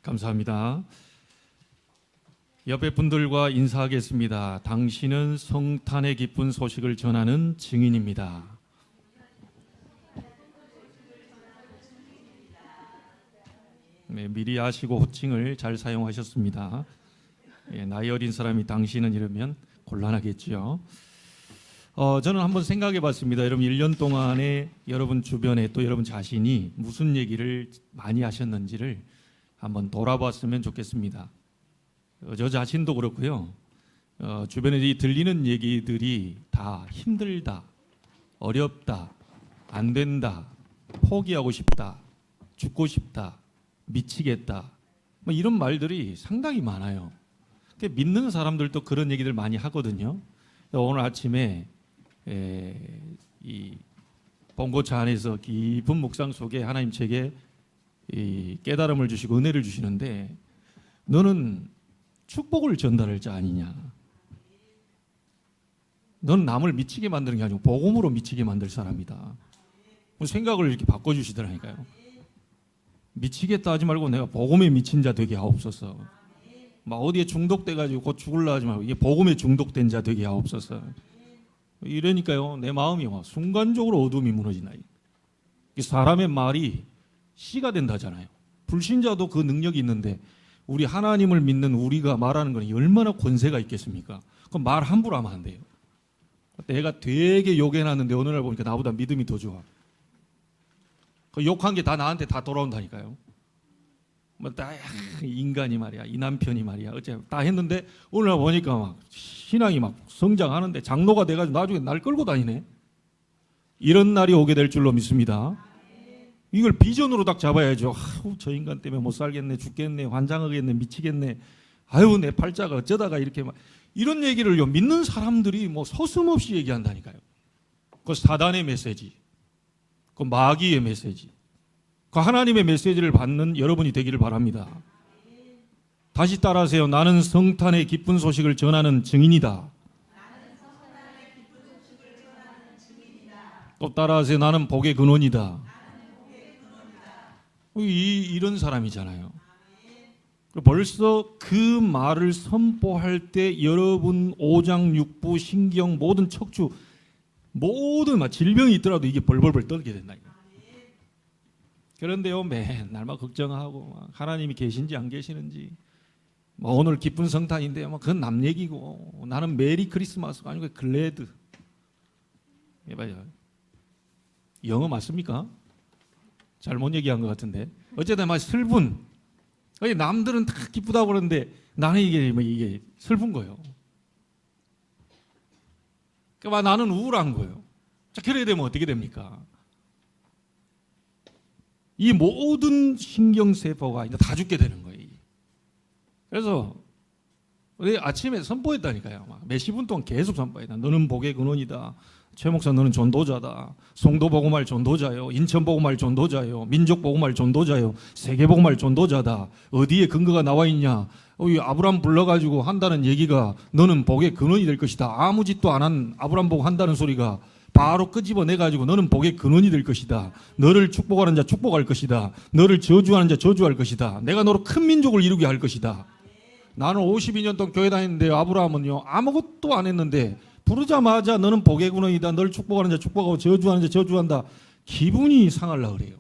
감사합니다. 옆에 분들과 인사하겠습니다. 당신은 성탄의 기쁜 소식을 전하는 증인입니다. 네, 미리 아시고 호칭을 잘 사용하셨습니다. 나이 어린 사람이 당신은 이러면 곤란하겠죠. 저는 한번 생각해 봤습니다. 여러분 1년 동안에 여러분 주변에 또 여러분 자신이 무슨 얘기를 많이 하셨는지를 한번 돌아봤으면 좋겠습니다. 저 자신도 그렇고요. 주변에 들리는 얘기들이 다 힘들다, 어렵다, 안 된다, 포기하고 싶다, 죽고 싶다, 미치겠다, 뭐 이런 말들이 상당히 많아요. 믿는 사람들도 그런 얘기들 많이 하거든요. 오늘 아침에 이 봉고차 안에서 깊은 묵상 속에 하나님 제게 이 깨달음을 주시고 은혜를 주시는데, 너는 축복을 전달할 자 아니냐. 너는 남을 미치게 만드는 게 아니고 복음으로 미치게 만들 사람이다. 생각을 이렇게 바꿔주시더라니까요. 미치겠다 하지 말고 내가 복음에 미친 자 되게 하옵소서. 막 어디에 중독돼가지고 곧 죽을라 하지 말고 이게 복음에 중독된 자 되게 하옵소서. 이러니까요, 내 마음이 순간적으로 어둠이 무너지나. 사람의 말이 씨가 된다잖아요. 불신자도 그 능력이 있는데 우리 하나님을 믿는 우리가 말하는 건 얼마나 권세가 있겠습니까? 그럼 말 함부로 하면 안 돼요. 내가 되게 욕해놨는데 어느 날 보니까 나보다 믿음이 더 좋아. 그 욕한 게 다 나한테 다 돌아온다니까요. 인간이 말이야, 이 남편이 말이야, 어째 다 했는데 오늘 날 보니까 막 신앙이 막 성장하는데 장로가 돼가지고 나중에 날 끌고 다니네. 이런 날이 오게 될 줄로 믿습니다. 이걸 비전으로 딱 잡아야죠. 아유, 저 인간 때문에 못 살겠네, 죽겠네, 환장하겠네, 미치겠네. 아유, 내 팔자가 어쩌다가 이렇게 막 이런 얘기를요, 믿는 사람들이 뭐 서슴없이 얘기한다니까요. 그 사단의 메시지, 그 마귀의 메시지, 그 하나님의 메시지를 받는 여러분이 되기를 바랍니다. 다시 따라하세요. 나는 성탄의 기쁜 소식을 전하는 증인이다. 또 따라하세요. 나는 복의 근원이다. 이런 사람이잖아요. 벌써 그 말을 선포할 때 여러분 오장육부, 신경, 모든 척추, 모든 질병이 있더라도 이게 벌벌벌 떨게 된다. 그런데요, 맨날 막 걱정하고 하나님이 계신지 안 계시는지, 오늘 기쁜 성탄인데 그건 남 얘기고 나는 메리 크리스마스가 아니고 글래드. 해봐요. 영어 맞습니까? 잘못 얘기한 것 같은데. 어쨌든 막 슬픈. 남들은 다 기쁘다고 그러는데 나는 이게 슬픈 거예요. 그러니까 나는 우울한 거예요. 자, 그래야 되면 어떻게 됩니까? 이 모든 신경세포가 이제 다 죽게 되는 거예요. 그래서 우리 아침에 선포했다니까요. 몇십 분 동안 계속 선포했다. 너는 복의 근원이다. 최 목사 너는 전도자다. 송도 복음할 전도자요. 인천 복음할 전도자요. 민족 복음할 전도자요. 세계 복음할 전도자다. 어디에 근거가 나와 있냐? 아브람 불러가지고 한다는 얘기가 너는 복의 근원이 될 것이다. 아무 짓도 안 한 아브람 보고 한다는 소리가 바로 끄집어내가지고 너는 복의 근원이 될 것이다. 너를 축복하는 자 축복할 것이다. 너를 저주하는 자 저주할 것이다. 내가 너로 큰 민족을 이루게 할 것이다. 나는 52년 동안 교회 다녔는데 아브라함은요 아무것도 안 했는데 부르자마자 너는 복의 근원이다. 너를 축복하는 자 축복하고 저주하는 자 저주한다. 기분이 상하려고 그래요.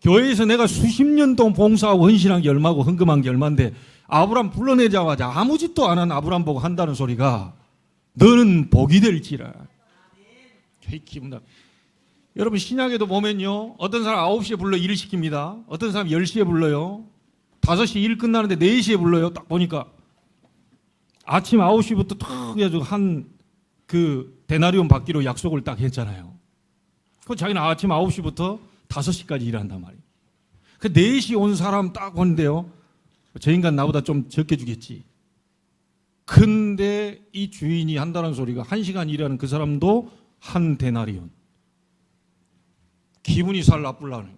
교회에서 내가 수십 년 동안 봉사하고 헌신한 게 얼마고 헌금한 게 얼마인데 아브라함 불러내자마자 아무 짓도 안 한 아브라함 보고 한다는 소리가 너는 복이 될지라. 기분 나. 여러분 신약에도 보면요 어떤 사람 9시에 불러 일을 시킵니다. 어떤 사람 10시에 불러요. 5시 일 끝나는데 4시에 불러요. 딱 보니까 아침 9시부터 탁 해가지고 그 데나리온 받기로 약속을 딱 했잖아요. 그 자기는 아침 9시부터 5시까지 일한단 말이에요. 그 4시 온 사람 딱 보는데요. 저 인간 나보다 좀 적게 주겠지. 근데 이 주인이 한다는 소리가 1시간 일하는 그 사람도 한 데나리온. 기분이 살 나쁠라는.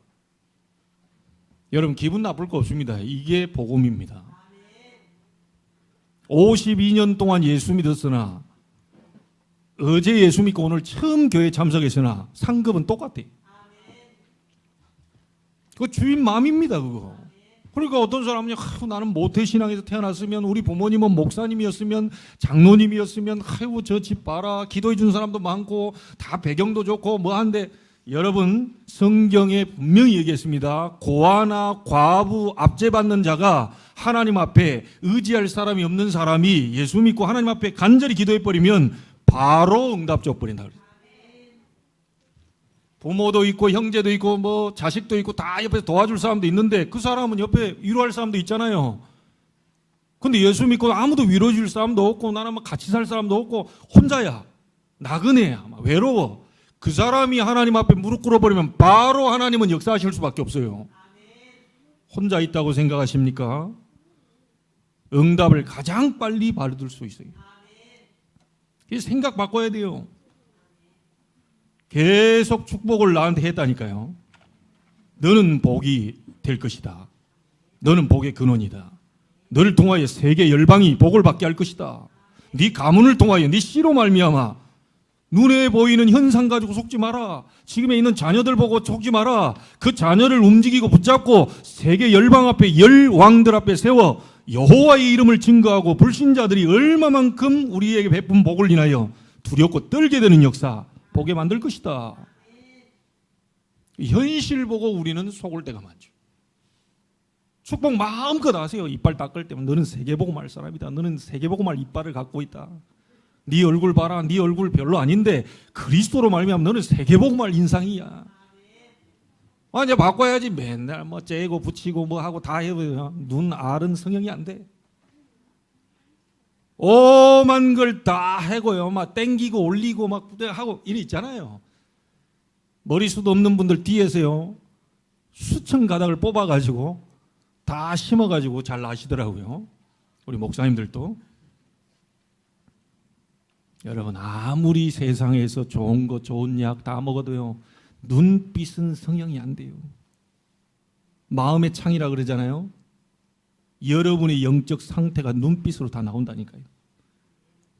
여러분 기분 나쁠 거 없습니다. 이게 복음입니다. 52년 동안 예수 믿었으나 어제 예수 믿고 오늘 처음 교회 참석했으나 상급은 똑같아요. 그 주인 마음입니다, 그거. 그러니까 어떤 사람은 나는 모태신앙에서 태어났으면 우리 부모님은 목사님이었으면 장로님이었으면 아이고 저 집 봐라 기도해 준 사람도 많고 다 배경도 좋고 뭐 한데 여러분 성경에 분명히 얘기했습니다. 고아나 과부 압제받는 자가 하나님 앞에 의지할 사람이 없는 사람이 예수 믿고 하나님 앞에 간절히 기도해버리면 바로 응답 줘버린다. 부모도 있고 형제도 있고 뭐 자식도 있고 다 옆에서 도와줄 사람도 있는데 그 사람은 옆에 위로할 사람도 있잖아요. 근데 예수 믿고 아무도 위로해 줄 사람도 없고 나는 막 같이 살 사람도 없고 혼자야. 나그네야. 외로워. 그 사람이 하나님 앞에 무릎 꿇어버리면 바로 하나님은 역사하실 수밖에 없어요. 혼자 있다고 생각하십니까? 응답을 가장 빨리 받을 수 있어요. 생각 바꿔야 돼요. 계속 축복을 나한테 했다니까요. 너는 복이 될 것이다. 너는 복의 근원이다. 너를 통하여 세계 열방이 복을 받게 할 것이다. 네 가문을 통하여 네 씨로 말미암아 눈에 보이는 현상 가지고 속지 마라. 지금에 있는 자녀들 보고 속지 마라. 그 자녀를 움직이고 붙잡고 세계 열방 앞에 열왕들 앞에 세워 여호와의 이름을 증거하고 불신자들이 얼마만큼 우리에게 베푼 복을 인하여 두렵고 떨게 되는 역사 보게 만들 것이다. 현실 보고 우리는 속을 때가 많죠. 축복 마음껏 하세요. 이빨 닦을 때면 너는 세계복음할 사람이다. 너는 세계복음할 이빨을 갖고 있다. 네 얼굴 봐라. 네 얼굴 별로 아닌데 그리스도로 말미암아 너는 세계복음할 인상이야. 이제 바꿔야지. 맨날 뭐 째고 붙이고 뭐 하고 다 해보면 눈 알은 성형이 안 돼. 오만 걸 다 해고요. 막 땡기고 올리고 막 하고 이래 있잖아요. 머리숱 없는 분들 뒤에서요. 수천 가닥을 뽑아가지고 다 심어가지고 잘 나시더라고요. 우리 목사님들도. 여러분 아무리 세상에서 좋은 거 좋은 약 다 먹어도요. 눈빛은 성형이 안 돼요. 마음의 창이라 그러잖아요. 여러분의 영적 상태가 눈빛으로 다 나온다니까요.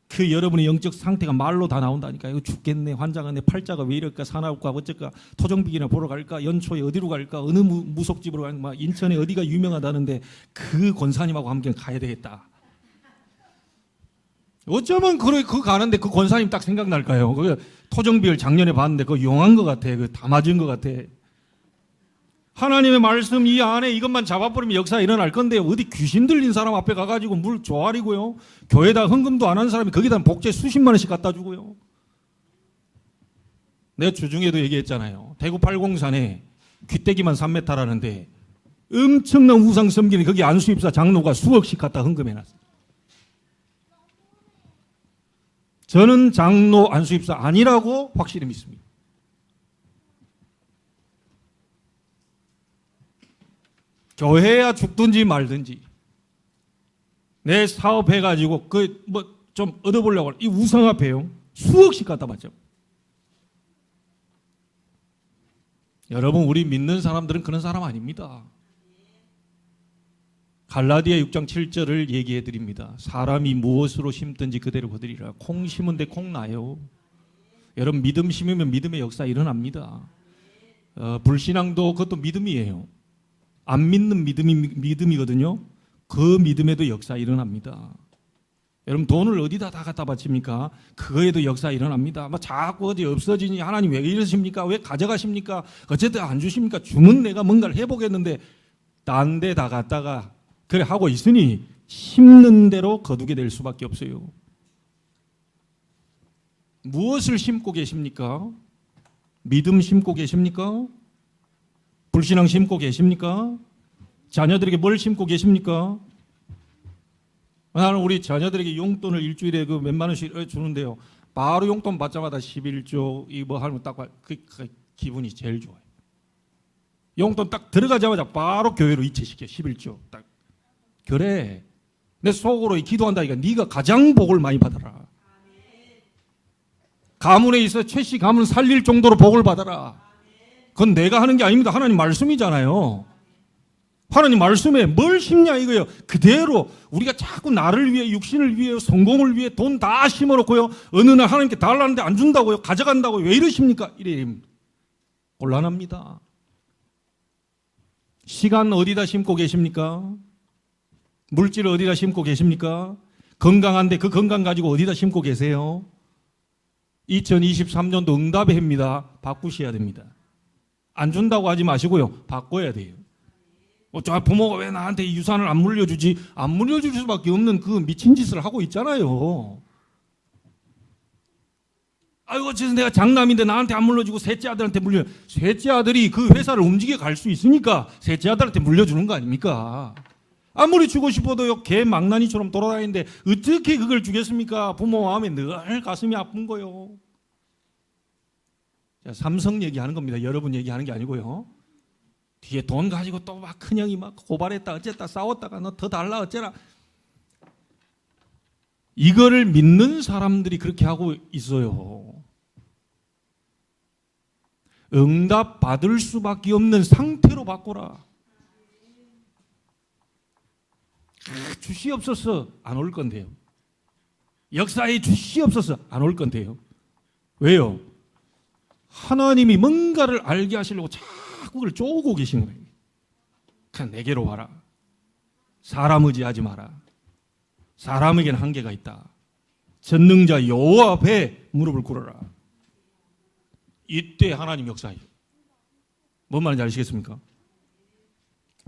그 여러분의 영적 상태가 말로 다 나온다니까요. 죽겠네, 환장하네, 팔자가 왜 이럴까, 사나울까, 어쩔까, 토종비기나 보러 갈까, 연초에 어디로 갈까, 어느 무속집으로 갈까, 막 인천에 어디가 유명하다는데 그 권사님하고 함께 가야 되겠다. 어쩌면 그 가는데 그 권사님 딱 생각날까요? 그 토종비를 작년에 봤는데 그거 용한 것 같아. 그 다 맞은 것 같아. 하나님의 말씀 이 안에 이것만 잡아버리면 역사 일어날 건데 어디 귀신 들린 사람 앞에 가가지고 물 조아리고요. 교회다 헌금도 안 한 사람이 거기다 복제 수십만 원씩 갖다 주고요. 내가 주중에도 얘기했잖아요. 대구 팔공산에 귀때기만 3m라는데 엄청난 우상 섬기는 거기 안수입사 장로가 수억씩 갖다 헌금해놨어요. 저는 장로 안수입사 아니라고 확실히 믿습니다. 교회야 죽든지 말든지 내 사업해가지고 그 뭐 좀 얻어보려고 이 우상 앞에요 수억씩 갖다 받죠. 여러분 우리 믿는 사람들은 그런 사람 아닙니다. 갈라디아 6장 7절을 얘기해 드립니다. 사람이 무엇으로 심든지 그대로 거두리라. 콩 심은 데 콩 나요. 여러분 믿음 심으면 믿음의 역사 일어납니다. 불신앙도 그것도 믿음이에요. 안 믿는 믿음이거든요. 그 믿음에도 역사 일어납니다. 여러분 돈을 어디다 다 갖다 바칩니까? 그거에도 역사 일어납니다. 막 자꾸 어디 없어지니 하나님 왜 이러십니까? 왜 가져가십니까? 어쨌든 안 주십니까? 주면 내가 뭔가를 해보겠는데 딴 데 다 갖다가 그래 하고 있으니 심는 대로 거두게 될 수밖에 없어요. 무엇을 심고 계십니까? 믿음 심고 계십니까? 불신앙 심고 계십니까? 자녀들에게 뭘 심고 계십니까? 나는 우리 자녀들에게 용돈을 일주일에 그 몇만 원씩 주는데요. 바로 용돈 받자마자 11조 이 뭐 하면 딱 그 기분이 제일 좋아요. 용돈 딱 들어가자마자 바로 교회로 이체시켜 11조 딱. 그래. 내 속으로 기도한다니까 네가 가장 복을 많이 받아라. 가문에 있어 최씨 가문 살릴 정도로 복을 받아라. 그건 내가 하는 게 아닙니다. 하나님 말씀이잖아요. 하나님 말씀에 뭘 심냐 이거예요. 그대로 우리가 자꾸 나를 위해 육신을 위해 성공을 위해 돈 다 심어놓고요. 어느 날 하나님께 달라는데 안 준다고요. 가져간다고요. 왜 이러십니까? 이래 곤란합니다. 시간 어디다 심고 계십니까? 물질을 어디다 심고 계십니까? 건강한데 그 건강 가지고 어디다 심고 계세요? 2023년도 응답의 해입니다. 바꾸셔야 됩니다. 안 준다고 하지 마시고요. 바꿔야 돼요. 저 부모가 왜 나한테 이 유산을 안 물려주지? 안 물려줄 수밖에 없는 그 미친 짓을 하고 있잖아요. 아이고, 진짜 내가 장남인데 나한테 안 물려주고 셋째 아들한테 물려. 셋째 아들이 그 회사를 움직여 갈 수 있으니까 셋째 아들한테 물려주는 거 아닙니까? 아무리 주고 싶어도요, 개 망나니처럼 돌아다니는데 어떻게 그걸 주겠습니까? 부모 마음에 늘 가슴이 아픈 거요. 자, 삼성 얘기하는 겁니다. 여러분 얘기하는 게 아니고요. 뒤에 돈 가지고 또 막 큰형이 막 고발했다 어쨌다 싸웠다가 너 더 달라 어째라. 이거를 믿는 사람들이 그렇게 하고 있어요. 응답 받을 수밖에 없는 상태로 바꿔라. 주시옵소서 안 올 건데요. 역사에 주시옵소서 안 올 건데요. 왜요? 하나님이 뭔가를 알게 하시려고 자꾸 그걸 쪼고 계신 거예요. 그냥 내게로 와라. 사람 의지하지 마라. 사람에게는 한계가 있다. 전능자 여호와 앞에 무릎을 꿇어라. 이때 하나님 역사예요. 뭔 말인지 아시겠습니까?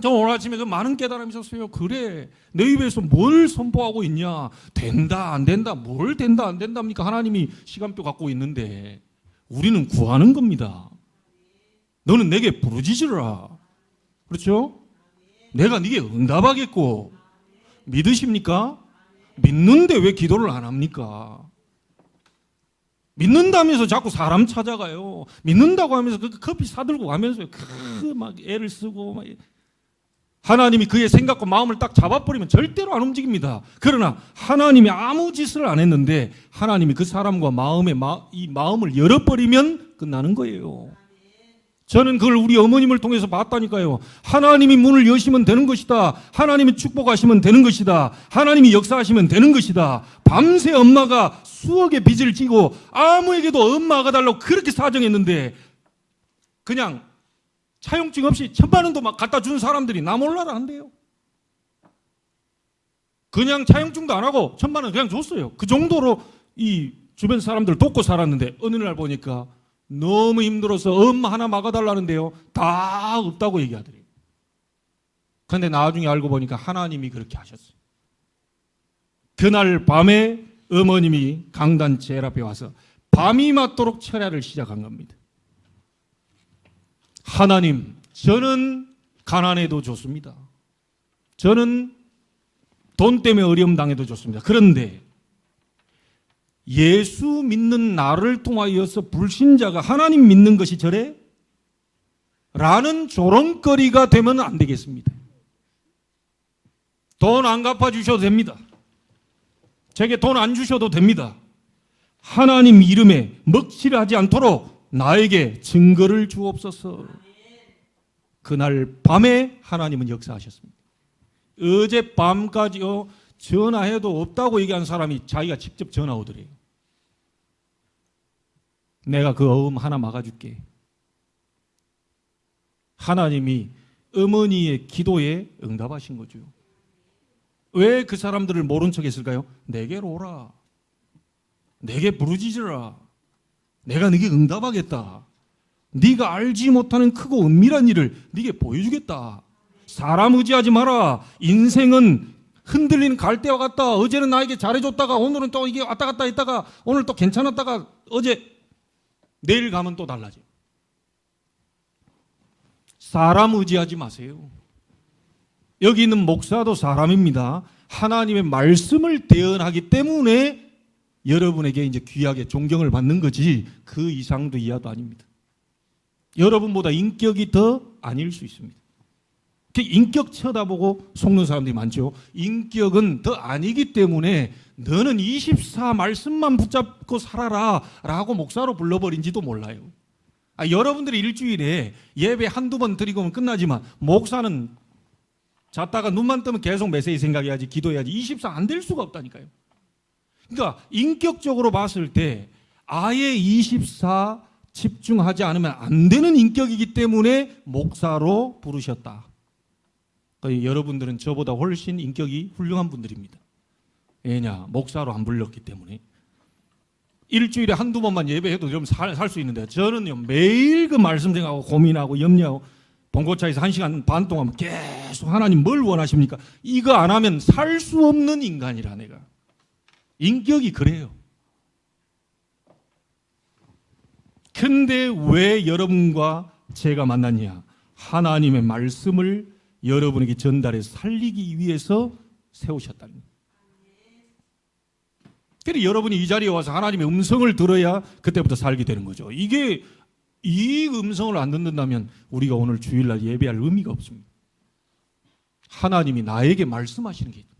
저 오늘 아침에 그 많은 깨달음이 있었어요. 그래, 내 입에서 뭘 선포하고 있냐? 된다 안 된다, 뭘 된다 안 된답니까? 하나님이 시간표 갖고 있는데 우리는 구하는 겁니다. 너는 내게 부르짖으라. 그렇죠? 내가 네게 응답하겠고. 믿으십니까? 믿는데 왜 기도를 안 합니까? 믿는다면서 자꾸 사람 찾아가요. 믿는다고 하면서 그 커피 사들고 가면서 막 애를 쓰고 막. 하나님이 그의 생각과 마음을 딱 잡아버리면 절대로 안 움직입니다. 그러나 하나님이 아무 짓을 안 했는데 하나님이 그 사람과 이 마음을 열어버리면 끝나는 거예요. 저는 그걸 우리 어머님을 통해서 봤다니까요. 하나님이 문을 여시면 되는 것이다. 하나님이 축복하시면 되는 것이다. 하나님이 역사하시면 되는 것이다. 밤새 엄마가 수억의 빚을 지고 아무에게도 엄마가 달라고 그렇게 사정했는데 그냥 차용증 없이 1,000만 원도 막 갖다 준 사람들이 나 몰라라 한대요. 그냥 차용증도 안 하고 1,000만 원 그냥 줬어요. 그 정도로 이 주변 사람들 돕고 살았는데 어느 날 보니까 너무 힘들어서 엄마 하나 막아달라는데요. 다 없다고 얘기하더래요. 그런데 나중에 알고 보니까 하나님이 그렇게 하셨어요. 그날 밤에 어머님이 강단 제일 앞에 와서 밤이 맞도록 철야를 시작한 겁니다. 하나님, 저는 가난해도 좋습니다. 저는 돈 때문에 어려움 당해도 좋습니다. 그런데 예수 믿는 나를 통하여서 불신자가 하나님 믿는 것이 저래? 라는 조롱거리가 되면 안 되겠습니다. 돈 안 갚아주셔도 됩니다. 제게 돈 안 주셔도 됩니다. 하나님 이름에 먹칠하지 않도록 나에게 증거를 주옵소서. 그날 밤에 하나님은 역사하셨습니다. 어젯밤까지요 전화해도 없다고 얘기한 사람이 자기가 직접 전화 오더래요. 내가 그 어음 하나 막아줄게. 하나님이 어머니의 기도에 응답하신 거죠. 왜 그 사람들을 모른 척 했을까요? 내게로 오라. 내게 부르짖으라. 내가 네게 응답하겠다. 네가 알지 못하는 크고 은밀한 일을 네게 보여주겠다. 사람 의지하지 마라. 인생은 흔들리는 갈대와 같다. 어제는 나에게 잘해줬다가 오늘은 또 이게 왔다 갔다 했다가 오늘 또 괜찮았다가 어제 내일 가면 또 달라져. 사람 의지하지 마세요. 여기 있는 목사도 사람입니다. 하나님의 말씀을 대언하기 때문에 여러분에게 이제 귀하게 존경을 받는 거지 그 이상도 이하도 아닙니다. 여러분보다 인격이 더 아닐 수 있습니다. 인격 쳐다보고 속는 사람들이 많죠. 인격은 더 아니기 때문에 너는 24 말씀만 붙잡고 살아라 라고 목사로 불러버린지도 몰라요. 여러분들이 일주일에 예배 한두 번 드리고 끝나지만 목사는 잤다가 눈만 뜨면 계속 메시지 생각해야지 기도해야지 24 안 될 수가 없다니까요. 그러니까 인격적으로 봤을 때 아예 24 집중하지 않으면 안 되는 인격이기 때문에 목사로 부르셨다. 여러분들은 저보다 훨씬 인격이 훌륭한 분들입니다. 왜냐? 목사로 안 불렀기 때문에. 일주일에 한두 번만 예배해도 좀 살 수 있는데 저는요 매일 그 말씀 생각하고 고민하고 염려하고 봉고차에서 1시간 반 동안 계속 하나님 뭘 원하십니까? 이거 안 하면 살 수 없는 인간이라 내가. 인격이 그래요. 근데 왜 여러분과 제가 만났냐? 하나님의 말씀을 여러분에게 전달해서 살리기 위해서 세우셨다는 거예요. 그래서 여러분이 이 자리에 와서 하나님의 음성을 들어야 그때부터 살게 되는 거죠. 이게 이 음성을 안 듣는다면 우리가 오늘 주일날 예배할 의미가 없습니다. 하나님이 나에게 말씀하시는 게 있죠.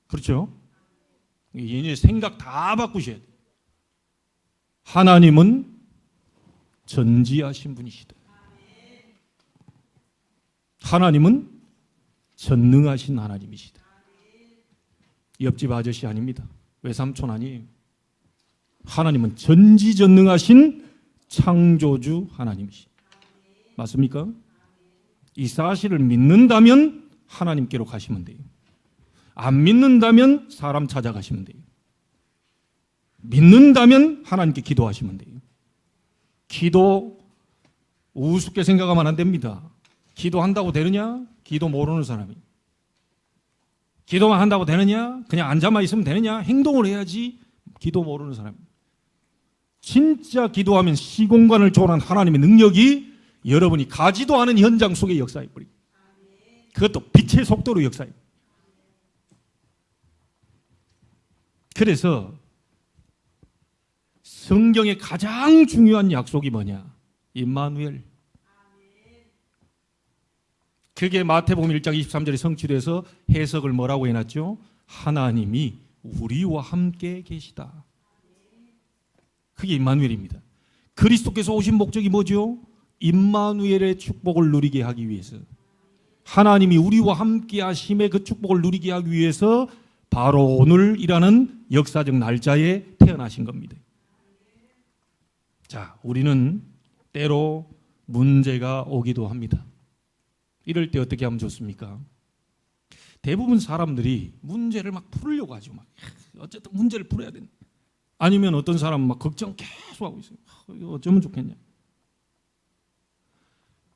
그렇죠? 얘네 생각 다 바꾸셔야 돼요. 하나님은 전지하신 분이시다. 하나님은 전능하신 하나님이시다. 옆집 아저씨 아닙니다. 외삼촌 아니에요. 하나님은 전지전능하신 창조주 하나님이시다. 맞습니까? 이 사실을 믿는다면 하나님께로 가시면 돼요. 안 믿는다면 사람 찾아가시면 돼요. 믿는다면 하나님께 기도하시면 돼요. 기도 우습게 생각하면 안 됩니다. 기도한다고 되느냐? 기도 모르는 사람이. 기도만 한다고 되느냐? 그냥 앉아만 있으면 되느냐? 행동을 해야지. 기도 모르는 사람. 진짜 기도하면 시공간을 초월한 하나님의 능력이 여러분이 가지도 않은 현장 속에 역사해버리고 그것도 빛의 속도로 역사해. 그래서 성경의 가장 중요한 약속이 뭐냐? 임마누엘. 그게 마태복음 1장 23절에 성취돼서 해석을 뭐라고 해놨죠? 하나님이 우리와 함께 계시다. 그게 임마누엘입니다. 그리스도께서 오신 목적이 뭐죠? 임마누엘의 축복을 누리게 하기 위해서. 하나님이 우리와 함께 하심의 그 축복을 누리게 하기 위해서 바로 오늘이라는 역사적 날짜에 태어나신 겁니다. 자, 우리는 때로 문제가 오기도 합니다. 이럴 때 어떻게 하면 좋습니까? 대부분 사람들이 문제를 막 풀으려고 하죠. 막 어쨌든 문제를 풀어야 된다. 아니면 어떤 사람은 막 걱정 계속 하고 있어요. 이거 어쩌면 좋겠냐.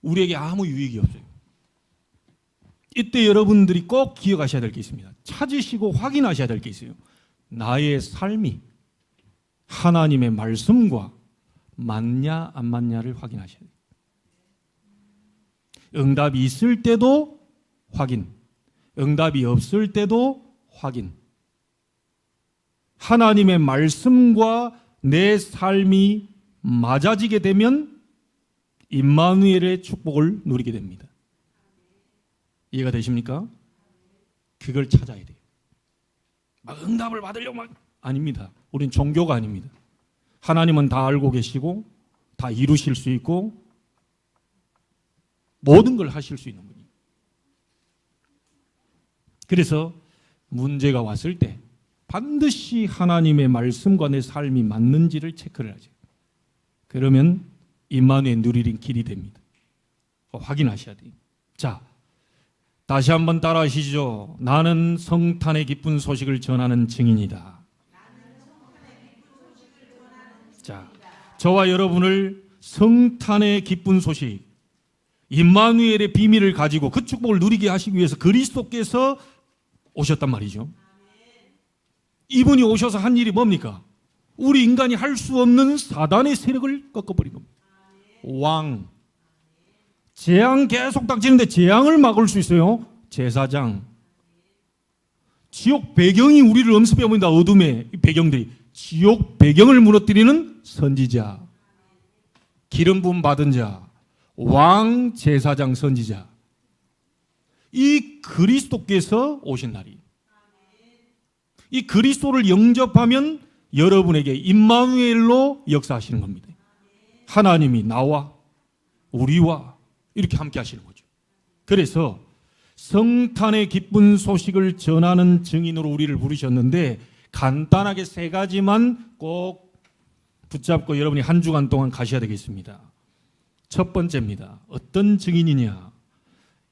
우리에게 아무 유익이 없어요. 이때 여러분들이 꼭 기억하셔야 될 게 있습니다. 찾으시고 확인하셔야 될 게 있어요. 나의 삶이 하나님의 말씀과 맞냐 안 맞냐를 확인하셔야 돼요. 응답이 있을 때도 확인, 응답이 없을 때도 확인. 하나님의 말씀과 내 삶이 맞아지게 되면 임마누엘의 축복을 누리게 됩니다. 이해가 되십니까? 그걸 찾아야 돼요. 막 응답을 받으려고 막 아닙니다. 우린 종교가 아닙니다. 하나님은 다 알고 계시고 다 이루실 수 있고 모든 걸 하실 수 있는 분이에요. 그래서 문제가 왔을 때 반드시 하나님의 말씀과 내 삶이 맞는지를 체크를 하죠. 그러면 임마누엘 누리는 길이 됩니다. 확인하셔야 돼요. 자, 다시 한번 따라하시죠. 나는 성탄의 기쁜 소식을 전하는 증인이다. 자, 저와 여러분을 성탄의 기쁜 소식, 임마누엘의 비밀을 가지고 그 축복을 누리게 하시기 위해서 그리스도께서 오셨단 말이죠. 이분이 오셔서 한 일이 뭡니까? 우리 인간이 할 수 없는 사단의 세력을 꺾어버린 겁니다. 왕, 재앙 계속 닥치는데 재앙을 막을 수 있어요. 제사장. 지옥 배경이 우리를 엄습해 보인다. 어둠의 배경들이. 지옥 배경을 무너뜨리는 선지자, 기름 부음 받은 자, 왕, 제사장, 선지자. 이 그리스도께서 오신 날이. 이 그리스도를 영접하면 여러분에게 임마누엘로 역사하시는 겁니다. 하나님이 나와 우리와 이렇게 함께 하시는 거죠. 그래서 성탄의 기쁜 소식을 전하는 증인으로 우리를 부르셨는데 간단하게 세 가지만 꼭 붙잡고 여러분이 한 주간 동안 가셔야 되겠습니다. 첫 번째입니다. 어떤 증인이냐?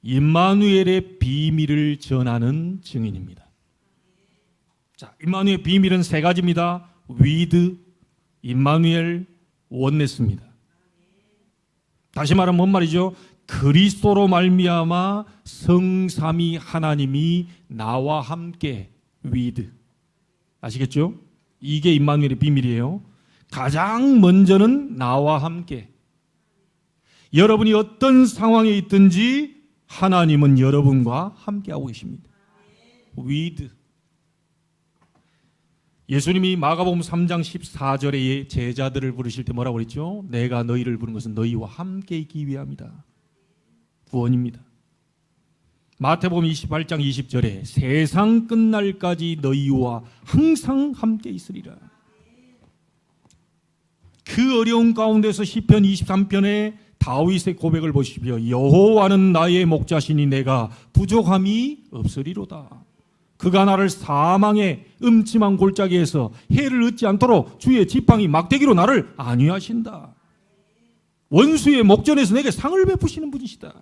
임마누엘의 비밀을 전하는 증인입니다. 자, 임마누엘의 비밀은 세 가지입니다. 위드, 임마누엘, 원네스입니다. 다시 말하면 뭔 말이죠? 그리스도로 말미암아 성삼위 하나님이 나와 함께 위드. 아시겠죠? 이게 임마누엘의 비밀이에요. 가장 먼저는 나와 함께. 여러분이 어떤 상황에 있든지 하나님은 여러분과 함께하고 계십니다. with. 예수님이 마가복음 3장 14절에 제자들을 부르실 때 뭐라고 그랬죠? 내가 너희를 부른 것은 너희와 함께 있기 위함이다. 구원입니다. 마태복음 28장 20절에 세상 끝날까지 너희와 항상 함께 있으리라. 그 어려운 가운데서 시편 23편에 다윗의 고백을 보십시오. 여호와는 나의 목자시니 내가 부족함이 없으리로다. 그가 나를 사망의 음침한 골짜기에서 해를 얻지 않도록 주의 지팡이 막대기로 나를 안위하신다. 원수의 목전에서 내게 상을 베푸시는 분이시다.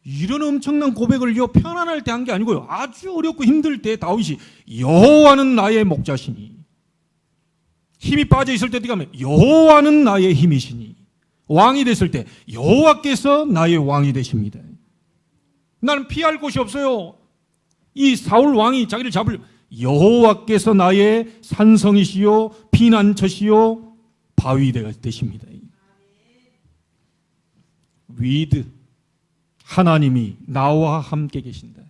이런 엄청난 고백을요, 편안할 때 한 게 아니고요, 아주 어렵고 힘들 때 다윗이 여호와는 나의 목자시니, 힘이 빠져 있을 때 어떻게 하면 여호와는 나의 힘이시니, 왕이 됐을 때 여호와께서 나의 왕이 되십니다. 나는 피할 곳이 없어요. 이 사울 왕이 자기를 잡을, 여호와께서 나의 산성이시요 피난처시요 바위대가 되십니다. with, 하나님이 나와 함께 계신다.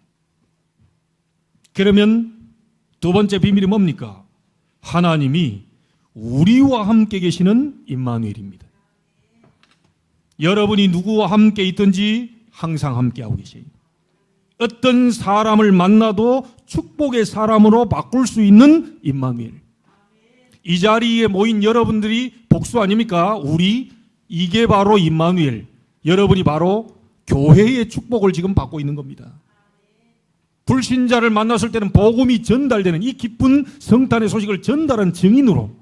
그러면 두 번째 비밀이 뭡니까? 하나님이 우리와 함께 계시는 임마누엘입니다. 여러분이 누구와 함께 있든지 항상 함께하고 계세요. 어떤 사람을 만나도 축복의 사람으로 바꿀 수 있는 임마누엘. 이 자리에 모인 여러분들이 복수 아닙니까? 이게 바로 임마누엘. 여러분이 바로 교회의 축복을 지금 받고 있는 겁니다. 불신자를 만났을 때는 복음이 전달되는 이 기쁜 성탄의 소식을 전달한 증인으로,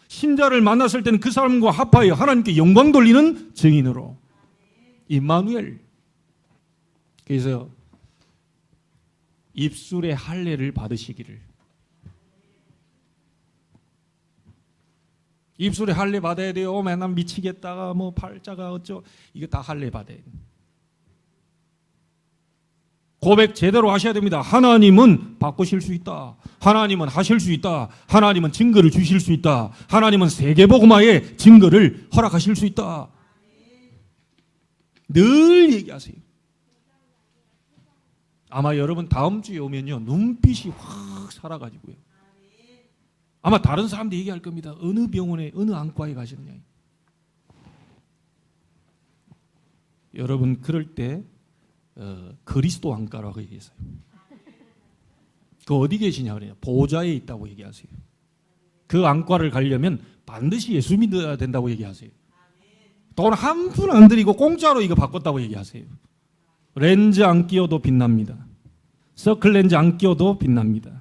신자를 만났을 때는 그 사람과 합하여 하나님께 영광 돌리는 증인으로, 임마누엘. 그래서 입술의 할례를 받으시기를. 입술에 할례 받아야 돼요. 맨날 미치겠다가 뭐 팔자가 어쩌, 이거 다 할례 받아야 돼요. 고백 제대로 하셔야 됩니다. 하나님은 바꾸실 수 있다. 하나님은 하실 수 있다. 하나님은 증거를 주실 수 있다. 하나님은 세계복음화의 증거를 허락하실 수 있다. 늘 얘기하세요. 아마 여러분 다음 주에 오면요, 눈빛이 확 살아가지고요, 아마 다른 사람들이 얘기할 겁니다. 어느 병원에, 어느 안과에 가셨냐. 여러분 그럴 때 그리스도 안과라고 얘기했어요. 그 어디 계시냐 그래요. 보좌에 있다고 얘기하세요. 그 안과를 가려면 반드시 예수 믿어야 된다고 얘기하세요. 돈 한 푼 안 들이고 공짜로 이거 바꿨다고 얘기하세요. 렌즈 안 끼워도 빛납니다. 서클 렌즈 안 끼워도 빛납니다.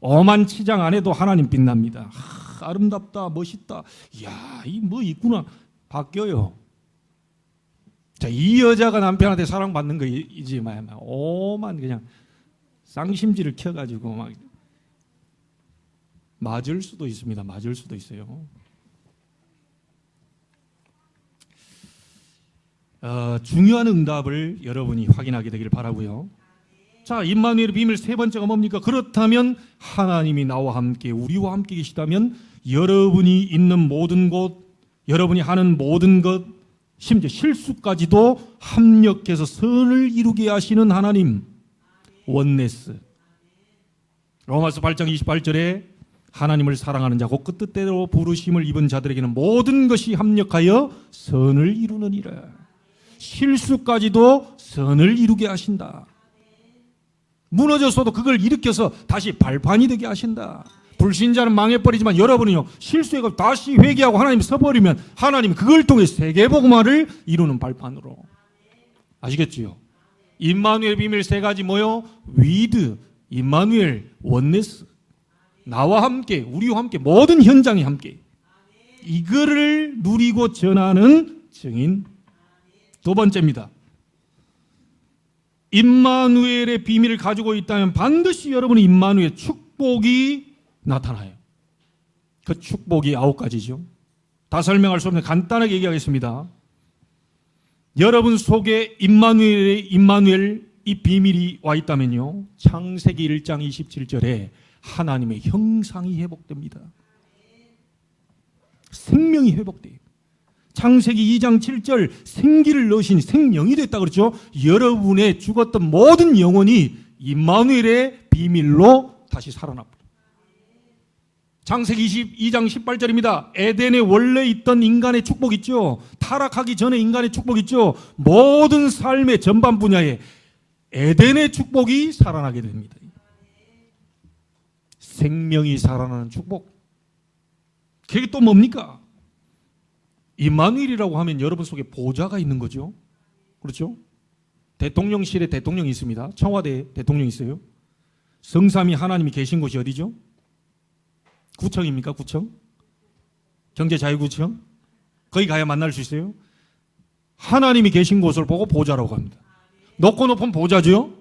엄한 치장 안 해도 하나님 빛납니다. 아름답다, 멋있다. 이야, 이 뭐 있구나. 바뀌어요. 자, 이 여자가 남편한테 사랑받는 거 이지 막 오만 그냥 쌍심지를 켜가지고 막 맞을 수도 있습니다. 맞을 수도 있어요. 중요한 응답을 여러분이 확인하게 되길 바라고요. 자, 임마누엘의 비밀 세 번째가 뭡니까? 그렇다면 하나님이 나와 함께, 우리와 함께 계시다면 여러분이 있는 모든 곳, 여러분이 하는 모든 것, 심지어 실수까지도 합력해서 선을 이루게 하시는 하나님, 원네스. 로마서 8장 28절에 하나님을 사랑하는 자, 곧 그 뜻대로 부르심을 입은 자들에게는 모든 것이 합력하여 선을 이루느니라. 실수까지도 선을 이루게 하신다. 무너졌어도 그걸 일으켜서 다시 발판이 되게 하신다. 불신자는 망해버리지만 여러분은요, 실수해서 다시 회개하고 하나님 서버리면 하나님 그걸 통해 세계복음화를 이루는 발판으로. 아시겠지요? 임마누엘 비밀 세 가지 뭐요? with, 임마누엘, 원네스. 나와 함께, 우리와 함께, 모든 현장이 함께. 이거를 누리고 전하는 증인. 두 번째입니다. 임마누엘의 비밀을 가지고 있다면 반드시 여러분의 임마누엘 축복이 나타나요. 그 축복이 9가지죠. 다 설명할 수 없는 간단하게 얘기하겠습니다. 여러분 속에 임마누엘 이 비밀이 와 있다면요, 창세기 1장 27절에 하나님의 형상이 회복됩니다. 생명이 회복돼요. 창세기 2장 7절 생기를 넣으신 생명이 됐다 그렇죠. 여러분의 죽었던 모든 영혼이 임마누엘의 비밀로 다시 살아납니다. 창세기 22장 18절입니다. 에덴에 원래 있던 인간의 축복 있죠. 타락하기 전에 인간의 축복 있죠. 모든 삶의 전반 분야에 에덴의 축복이 살아나게 됩니다. 생명이 살아나는 축복. 그게 또 뭡니까? 임마누엘이라고 하면 여러분 속에 보좌가 있는 거죠. 그렇죠? 대통령실에 대통령이 있습니다. 청와대에 대통령이 있어요. 성삼위 하나님이 계신 곳이 어디죠? 구청입니까? 구청? 경제자유구청? 거기 가야 만날 수 있어요. 하나님이 계신 곳을 보고 보좌라고 합니다. 높고 높은 보좌죠.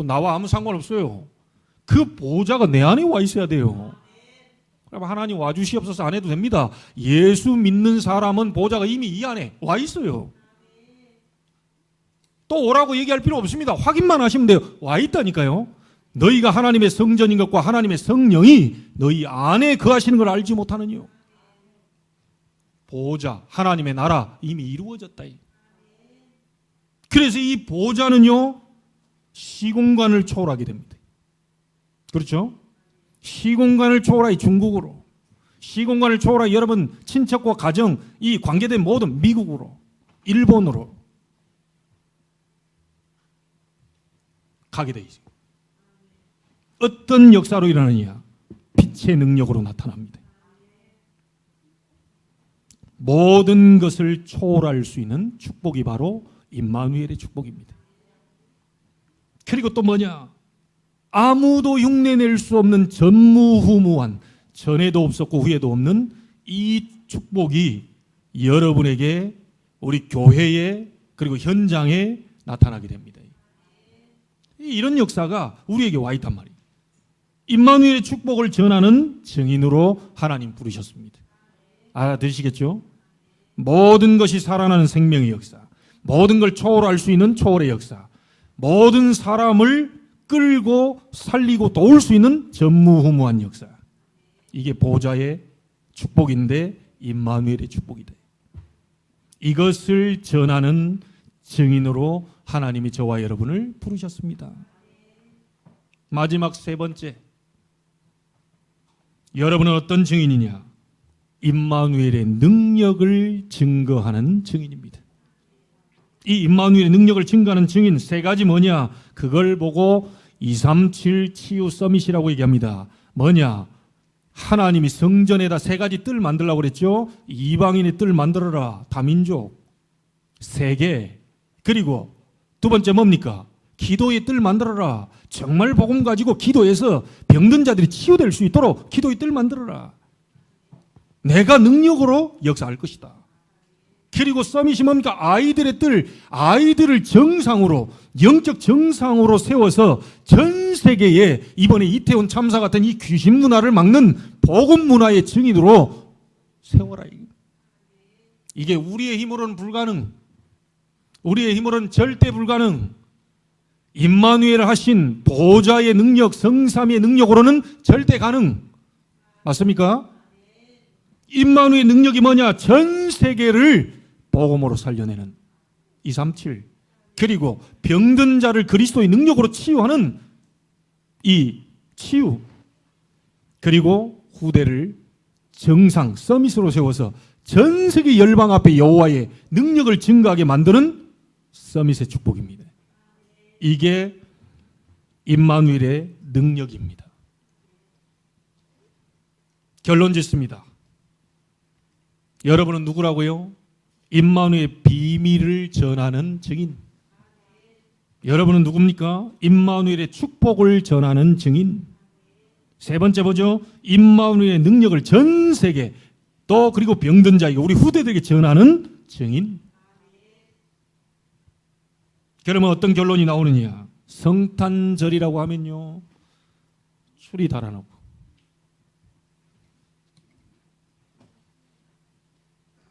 나와 아무 상관없어요. 그 보좌가 내 안에 와 있어야 돼요. 그럼 하나님 와주시옵소서 안 해도 됩니다. 예수 믿는 사람은 보좌가 이미 이 안에 와 있어요. 또 오라고 얘기할 필요 없습니다. 확인만 하시면 돼요. 와 있다니까요. 너희가 하나님의 성전인 것과 하나님의 성령이 너희 안에 거하시는 걸 알지 못하느뇨. 보좌, 하나님의 나라 이미 이루어졌다. 그래서 이 보좌는요, 시공간을 초월하게 됩니다. 그렇죠? 시공간을 초월하여 중국으로, 시공간을 초월하여 여러분 친척과 가정, 이 관계된 모든 미국으로, 일본으로 가게 돼 있어요. 어떤 역사로 일어나느냐? 빛의 능력으로 나타납니다. 모든 것을 초월할 수 있는 축복이 바로 임마누엘의 축복입니다. 그리고 또 뭐냐? 아무도 흉내낼 수 없는 전무후무한, 전에도 없었고 후에도 없는 이 축복이 여러분에게, 우리 교회에, 그리고 현장에 나타나게 됩니다. 이런 역사가 우리에게 와 있단 말이에요. 임마누엘의 축복을 전하는 증인으로 하나님 부르셨습니다. 알아들으시겠죠? 모든 것이 살아나는 생명의 역사, 모든 걸 초월할 수 있는 초월의 역사, 모든 사람을 끌고 살리고 도울 수 있는 전무후무한 역사. 이게 보좌의 축복인데 임마누엘의 축복이다. 이것을 전하는 증인으로 하나님이 저와 여러분을 부르셨습니다. 마지막 세 번째, 여러분은 어떤 증인이냐? 임마누엘의 능력을 증거하는 증인입니다. 이 임마누엘의 능력을 증거하는 증인 세 가지 뭐냐? 그걸 보고 237 치유 서밋이라고 얘기합니다. 뭐냐? 하나님이 성전에다 세 가지 뜰 만들라고 그랬죠. 이방인의 뜰 만들어라. 다민족. 세계. 그리고 두 번째 뭡니까? 기도의 뜰 만들어라. 정말 복음 가지고 기도해서 병든 자들이 치유될 수 있도록 기도의 뜰 만들어라. 내가 능력으로 역사할 것이다. 그리고 서밋이 뭡니까? 아이들의 뜰, 아이들을 정상으로, 영적 정상으로 세워서 전 세계에 이번에 이태원 참사 같은 이 귀신 문화를 막는 복음 문화의 증인으로 세워라. 이게 우리의 힘으로는 불가능, 우리의 힘으로는 절대 불가능. 임마누엘 하신 보좌의 능력, 성삼위의 능력으로는 절대 가능. 맞습니까? 임마누엘 능력이 뭐냐? 전 세계를 복음으로 살려내는 237. 그리고 병든 자를 그리스도의 능력으로 치유하는 이 치유. 그리고 후대를 정상, 서밋으로 세워서 전 세계 열방 앞에 여호와의 능력을 증거하게 만드는 서밋의 축복입니다. 이게 임마누엘의 능력입니다. 결론 짓습니다. 여러분은 누구라고요? 임마누엘의 비밀을 전하는 증인. 여러분은 누굽니까? 임마누엘의 축복을 전하는 증인. 세 번째 보죠. 임마누엘의 능력을 전 세계, 또 그리고 병든 자에게, 우리 후대들에게 전하는 증인. 그러면 어떤 결론이 나오느냐? 성탄절이라고 하면요, 술이 달아나고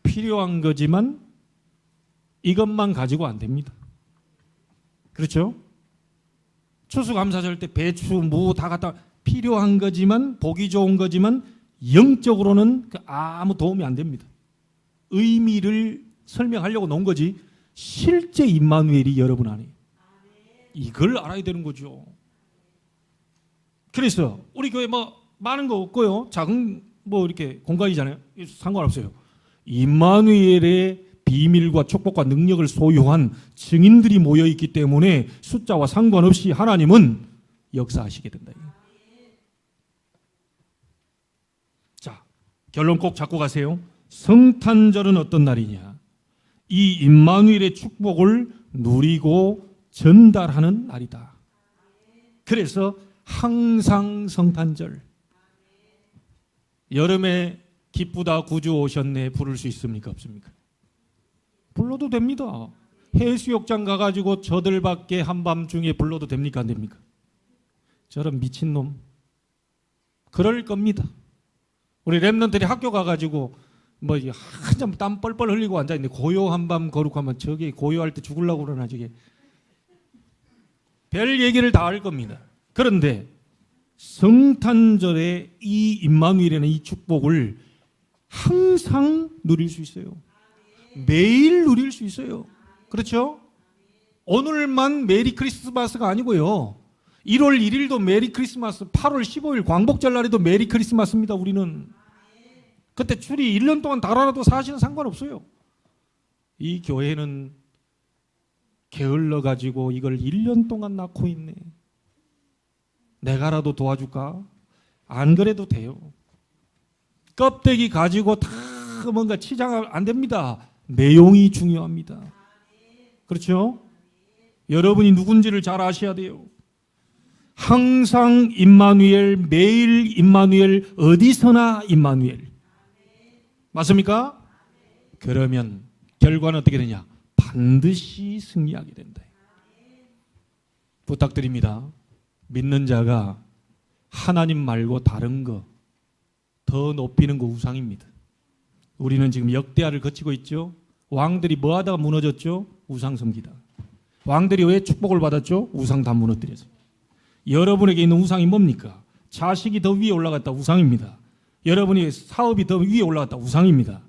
필요한 거지만 이것만 가지고 안 됩니다. 그렇죠? 추수감사절 때 배추, 무 다 갖다 필요한 거지만, 보기 좋은 거지만 영적으로는 아무 도움이 안 됩니다. 의미를 설명하려고 놓은 거지 실제 임마누엘이 여러분 안에, 이걸 알아야 되는 거죠. 그래서 우리 교회 뭐 많은 거 없고요, 작은 뭐 이렇게 공간이잖아요. 상관없어요. 임마누엘의 비밀과 축복과 능력을 소유한 증인들이 모여 있기 때문에 숫자와 상관없이 하나님은 역사하시게 된다. 자, 결론 꼭 잡고 가세요. 성탄절은 어떤 날이냐? 이 임마누엘의 축복을 누리고 전달하는 날이다. 그래서 항상 성탄절, 여름에 기쁘다 구주 오셨네 부를 수 있습니까? 없습니까? 불러도 됩니다. 해수욕장 가가지고 저들밖에 한밤중에 불러도 됩니까? 안 됩니까? 저런 미친놈 그럴 겁니다. 우리 랩런들이 학교 가가지고 뭐 한참 땀 뻘뻘 흘리고 앉아있는데 고요 한밤 거룩하면 저게 고요할 때 죽으려고 그러나 저게 별 얘기를 다 할 겁니다. 그런데 성탄절에 이 임마누엘이라는 이 축복을 항상 누릴 수 있어요. 매일 누릴 수 있어요. 그렇죠? 오늘만 메리 크리스마스가 아니고요, 1월 1일도 메리 크리스마스, 8월 15일 광복절 날에도 메리 크리스마스입니다. 우리는 그때 줄이 1년 동안 달아나도 사실은 상관없어요. 이 교회는 게을러 가지고 이걸 1년 동안 낳고 있네. 내가라도 도와줄까? 안 그래도 돼요. 껍데기 가지고 다 뭔가 치장 안 됩니다. 내용이 중요합니다. 그렇죠? 여러분이 누군지를 잘 아셔야 돼요. 항상 임마누엘, 매일 임마누엘, 어디서나 임마누엘. 맞습니까? 그러면 결과는 어떻게 되냐? 반드시 승리하게 된다. 부탁드립니다. 믿는 자가 하나님 말고 다른 거 더 높이는 거 우상입니다. 우리는 지금 역대하를 거치고 있죠. 왕들이 뭐 하다가 무너졌죠? 우상 섬기다. 왕들이 왜 축복을 받았죠? 우상 다 무너뜨려서. 여러분에게 있는 우상이 뭡니까? 자식이 더 위에 올라갔다, 우상입니다. 여러분이 사업이 더 위에 올라갔다, 우상입니다.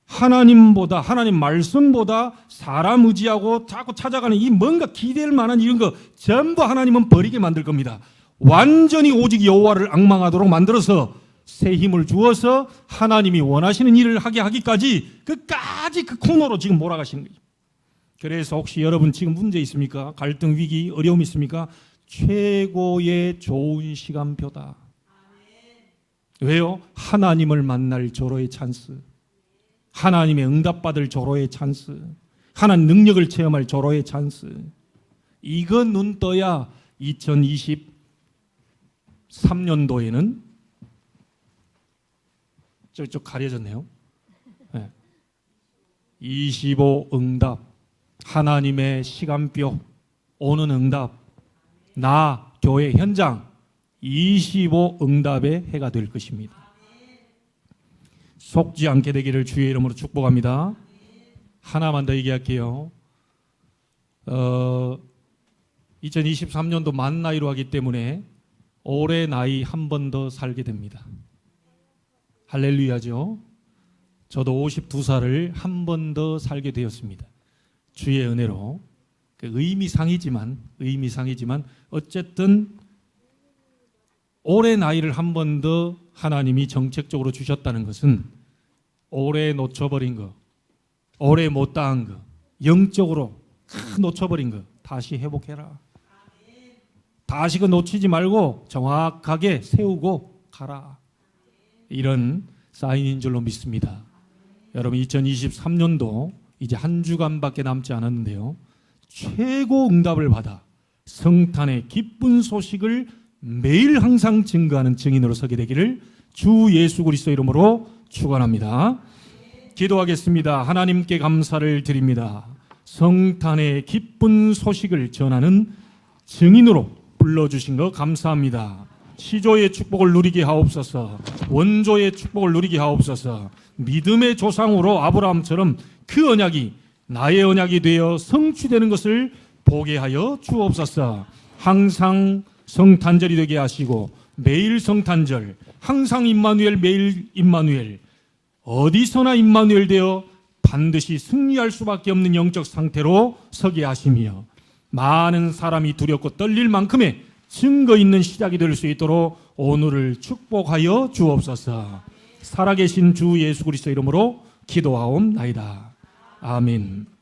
하나님보다, 하나님 말씀보다 사람 의지하고 자꾸 찾아가는 이 뭔가 기댈 만한 이런 거 전부 하나님은 버리게 만들 겁니다. 완전히 오직 여호와를 앙망하도록 만들어서 새 힘을 주어서 하나님이 원하시는 일을 하게 하기까지 끝까지 그 코너로 지금 몰아가시는 거예요. 그래서 혹시 여러분 지금 문제 있습니까? 갈등, 위기, 어려움 있습니까? 최고의 좋은 시간표다. 왜요? 하나님을 만날 절호의 찬스, 하나님의 응답받을 절호의 찬스, 하나님 능력을 체험할 절호의 찬스. 이거 눈 떠야 2023년도에는 저쪽 가려졌네요. 네. 25 응답, 하나님의 시간표, 오는 응답, 나 교회 현장 25 응답의 해가 될 것입니다. 속지 않게 되기를 주의 이름으로 축복합니다. 하나만 더 얘기할게요. 2023년도 만 나이로 하기 때문에 올해 나이 한 번 더 살게 됩니다. 할렐루야죠. 저도 52살을 한 번 더 살게 되었습니다. 주의 은혜로. 의미상이지만 어쨌든 올해 나이를 한 번 더 하나님이 정책적으로 주셨다는 것은 올해 놓쳐버린 거, 올해 못다한 거, 영적으로 놓쳐버린 거 다시 회복해라. 다시 그 놓치지 말고 정확하게 세우고 가라. 이런 사인인 줄로 믿습니다. 여러분 2023년도 이제 한 주간밖에 남지 않았는데요, 최고 응답을 받아 성탄의 기쁜 소식을 매일 항상 증거하는 증인으로 서게 되기를 주 예수 그리스도 이름으로 축원합니다. 기도하겠습니다. 하나님께 감사를 드립니다. 성탄의 기쁜 소식을 전하는 증인으로 불러주신 거 감사합니다. 시조의 축복을 누리게 하옵소서. 원조의 축복을 누리게 하옵소서. 믿음의 조상으로 아브라함처럼 그 언약이 나의 언약이 되어 성취되는 것을 보게 하여 주옵소서. 항상 성탄절이 되게 하시고 매일 성탄절, 항상 임마누엘, 매일 임마누엘, 어디서나 임마누엘 되어 반드시 승리할 수밖에 없는 영적 상태로 서게 하시며 많은 사람이 두렵고 떨릴 만큼의 증거 있는 시작이 될 수 있도록 오늘을 축복하여 주옵소서. 살아계신 주 예수 그리스도 이름으로 기도하옵나이다. 아멘.